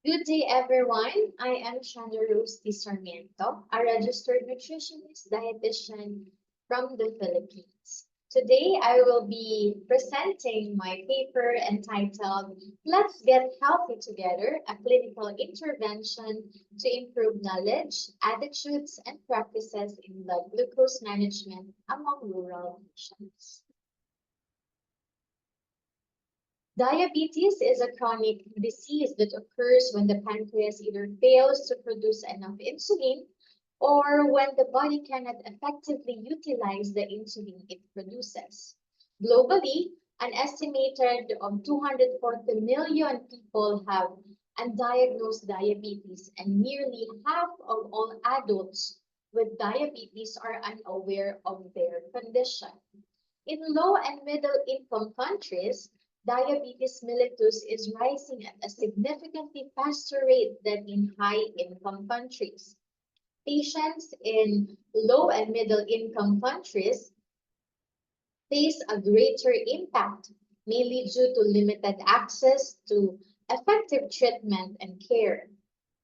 Good day, everyone. I am Shena Rose T. Sarmiento, a registered nutritionist dietitian from the Philippines. Today, I will be presenting my paper entitled Let's Get Healthy Together, a clinical intervention to improve knowledge, attitudes, and practices in blood glucose management among rural nations. Diabetes is a chronic disease that occurs when the pancreas either fails to produce enough insulin or when the body cannot effectively utilize the insulin it produces. Globally, an estimated of 240 million people have undiagnosed diabetes, and nearly half of all adults with diabetes are unaware of their condition. In low and middle income countries, diabetes mellitus is rising at a significantly faster rate than in high income countries. Patients in low and middle income countries face a greater impact, mainly due to limited access to effective treatment and care.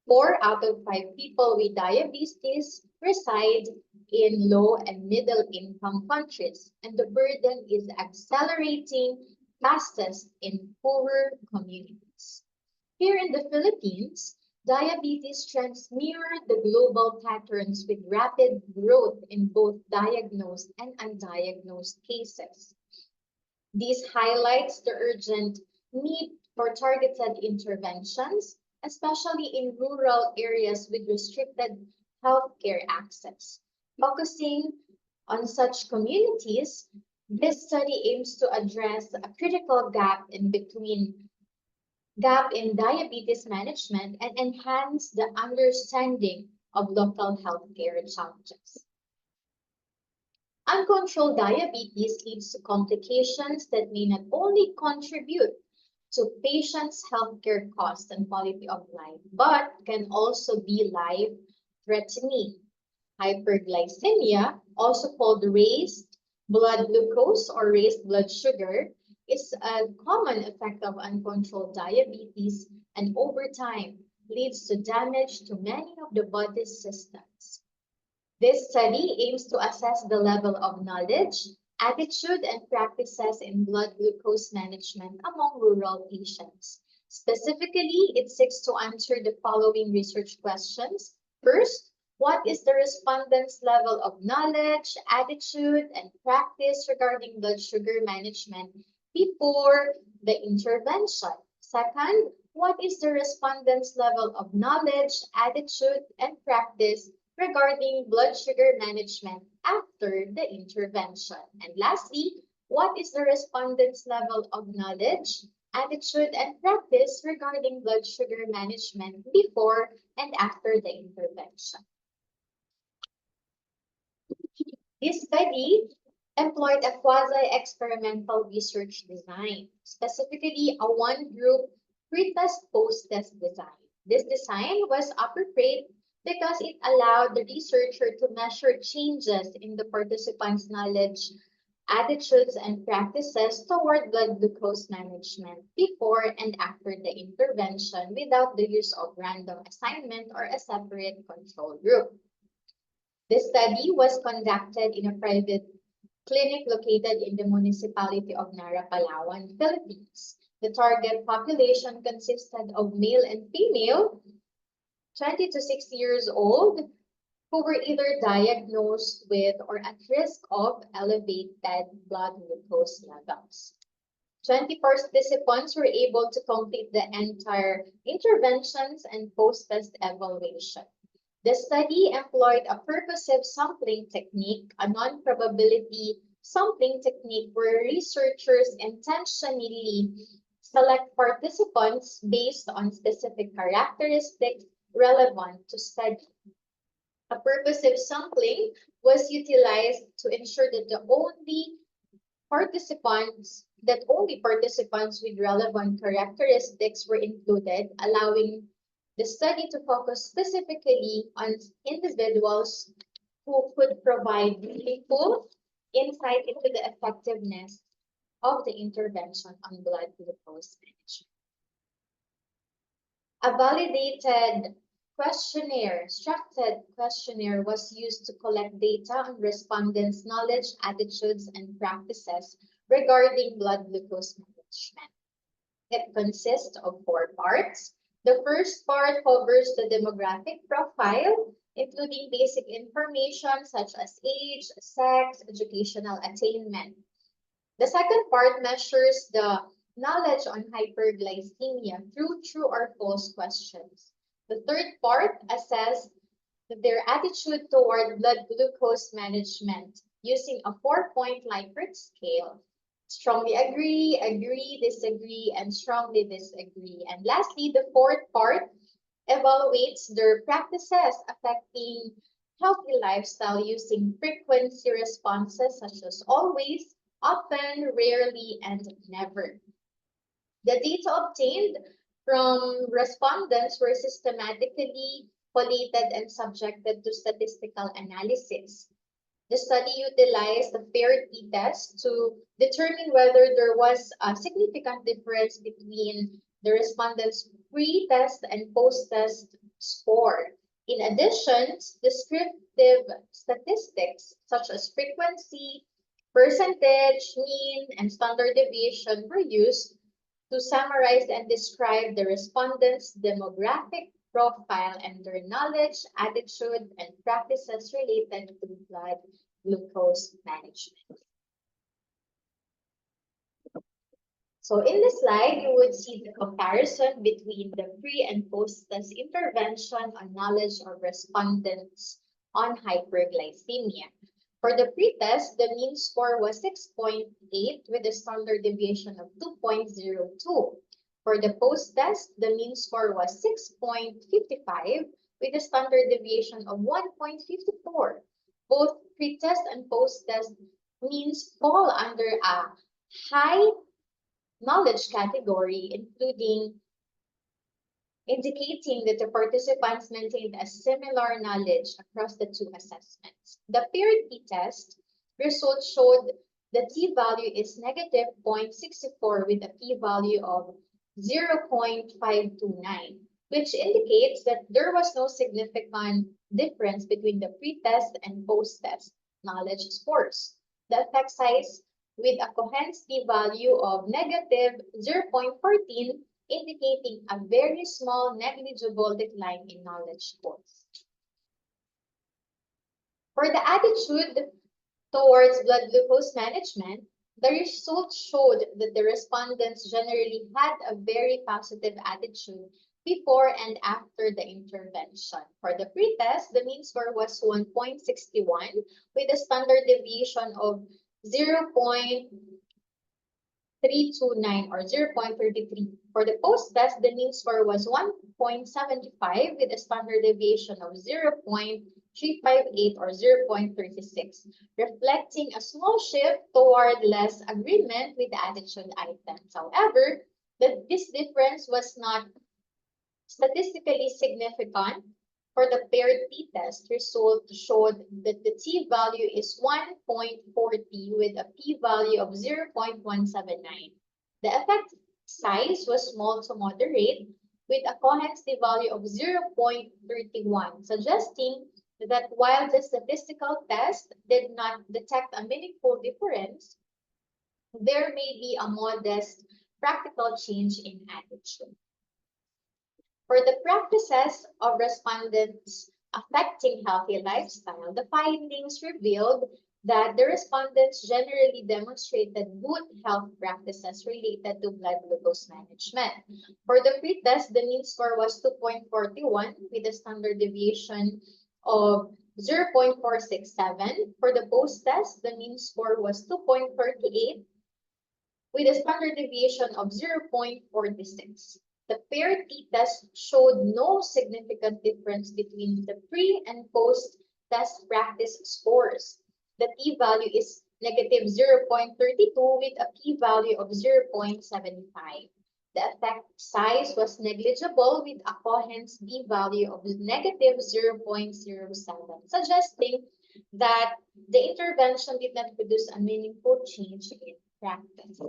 4 out of 5 people with diabetes reside in low and middle income countries, and the burden is accelerating fastest in poorer communities. Here in the Philippines, diabetes trends mirror the global patterns with rapid growth in both diagnosed and undiagnosed cases. This highlights the urgent need for targeted interventions, especially in rural areas with restricted healthcare access. Focusing on such communities, this study aims to address a critical gap in diabetes management and enhance the understanding of local healthcare challenges. Uncontrolled diabetes leads to complications that may not only contribute to patients' healthcare costs and quality of life, but can also be life-threatening. Hyperglycemia, also called raised blood glucose or raised blood sugar, is a common effect of uncontrolled diabetes and over time leads to damage to many of the body's systems. This study aims to assess the level of knowledge, attitude, and practices in blood glucose management among rural patients. Specifically, it seeks to answer the following research questions. First, what is the respondent's level of knowledge, attitude, and practice regarding blood sugar management before the intervention? Second, what is the respondent's level of knowledge, attitude, and practice regarding blood sugar management after the intervention? And lastly, what is the respondent's level of knowledge, attitude, and practice regarding blood sugar management before and after the intervention? This study employed a quasi-experimental research design, specifically a one-group pre-test, post-test design. This design was appropriate because it allowed the researcher to measure changes in the participants' knowledge, attitudes, and practices toward blood glucose management before and after the intervention without the use of random assignment or a separate control group. This study was conducted in a private clinic located in the municipality of Nara, Palawan, Philippines. The target population consisted of male and female, 20 to 60 years old, who were either diagnosed with or at risk of elevated blood glucose levels. 20 participants were able to complete the entire interventions and post-test evaluation. The study employed a purposive sampling technique, a non-probability sampling technique where researchers intentionally select participants based on specific characteristics relevant to study. A purposive sampling was utilized to ensure that only participants with relevant characteristics were included, allowing the study to focus specifically on individuals who could provide meaningful insight into the effectiveness of the intervention on blood glucose management. A validated questionnaire, structured questionnaire was used to collect data on respondents' knowledge, attitudes, and practices regarding blood glucose management. It consists of 4 parts. The first part covers the demographic profile, including basic information such as age, sex, educational attainment. The second part measures the knowledge on hyperglycemia through true or false questions. The third part assesses their attitude toward blood glucose management using a 4-point Likert scale. Strongly agree, agree, disagree, and strongly disagree. And lastly, the fourth part evaluates their practices affecting healthy lifestyle using frequency responses such as always, often, rarely, and never. The data obtained from respondents were systematically collated and subjected to statistical analysis. The study utilized the paired t-test to determine whether there was a significant difference between the respondents' pre-test and post-test score. In addition, descriptive statistics such as frequency, percentage, mean, and standard deviation were used to summarize and describe the respondents' demographic profile and their knowledge, attitude, and practices related to blood glucose management. So in this slide, you would see the comparison between the pre and post-test intervention on knowledge of respondents on hyperglycemia. For the pre-test, the mean score was 6.8 with a standard deviation of 2.02. For the post-test, the mean score was 6.55 with a standard deviation of 1.54. Both pre-test and post-test means fall under a high knowledge category, including indicating that the participants maintained a similar knowledge across the two assessments. The paired t-test results showed the t-value is negative 0.64 with a p-value of 0.529, which indicates that there was no significant difference between the pre-test and post-test knowledge scores. The effect size with a Cohen's p-value of negative 0.14 indicating a very small negligible decline in knowledge scores. For the attitude towards blood glucose management, the results showed that the respondents generally had a very positive attitude before and after the intervention. For the pretest, the mean score was 1.61 with a standard deviation of 0.329 or 0.33. For the post-test, the mean score was 1.75 with a standard deviation of 0.358 or 0.36, reflecting a small shift toward less agreement with the attitude items. However, this difference was not statistically significant. For the paired t-test, result showed that the t-value is 1.40 with a p-value of 0.179. The effect size was small to moderate with a Cohen's t-value of 0.31, suggesting that while the statistical test did not detect a meaningful difference, there may be a modest practical change in attitude. For the practices of respondents affecting healthy lifestyle, the findings revealed that the respondents generally demonstrated good health practices related to blood glucose management. For the pretest, the mean score was 2.41 with a standard deviation of 0.467. For the post-test, the mean score was 2.38 with a standard deviation of 0.46. The paired t-test showed no significant difference between the pre- and post-test practice scores. The t-value is negative 0.32 with a p-value of 0.75. The effect size was negligible with a Cohen's p-value of negative 0.07, suggesting that the intervention did not produce a meaningful change in practice.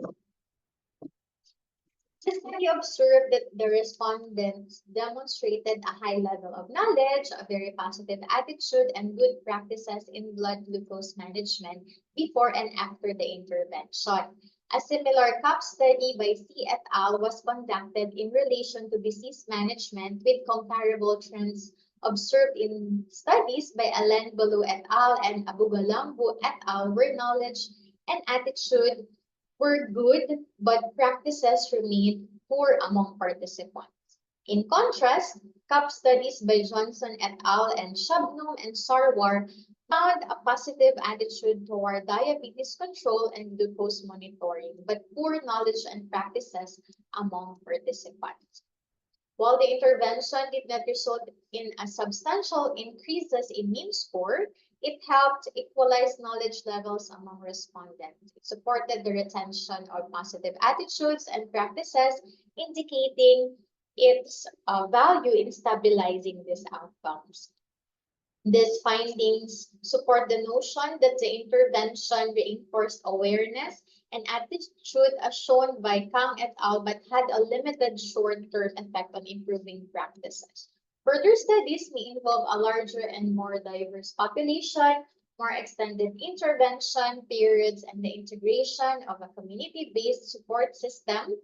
The study observed that the respondents demonstrated a high level of knowledge, a very positive attitude, and good practices in blood glucose management before and after the intervention. A similar CAP study by C et al. Was conducted in relation to disease management with comparable trends observed in studies by Alain Ballou et al. And Abugalambu et al., where knowledge and attitude were good, but practices remained poor among participants. In contrast, CAP studies by Johnson et al. And Shabnum and Sarwar found a positive attitude toward diabetes control and glucose monitoring, but poor knowledge and practices among participants. While the intervention did not result in a substantial increases in mean score, it helped equalize knowledge levels among respondents. It supported the retention of positive attitudes and practices, indicating its value in stabilizing these outcomes. These findings support the notion that the intervention reinforced awareness and attitude as shown by Kang et al., but had a limited short-term effect on improving practices. Further studies may involve a larger and more diverse population, more extended intervention periods, and the integration of a community-based support system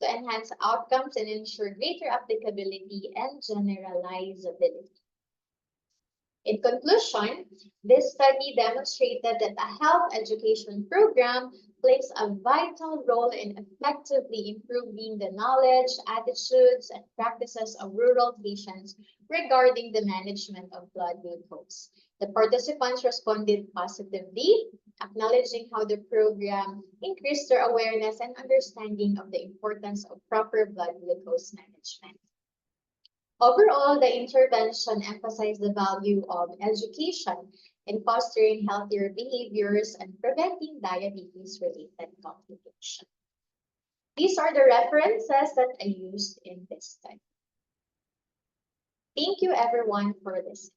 to enhance outcomes and ensure greater applicability and generalizability. In conclusion, this study demonstrated that a health education program plays a vital role in effectively improving the knowledge, attitudes, and practices of rural patients regarding the management of blood glucose. The participants responded positively, acknowledging how the program increased their awareness and understanding of the importance of proper blood glucose management. Overall, the intervention emphasized the value of education in fostering healthier behaviors and preventing diabetes-related complications. These are the references that I used in this study. Thank you everyone for listening.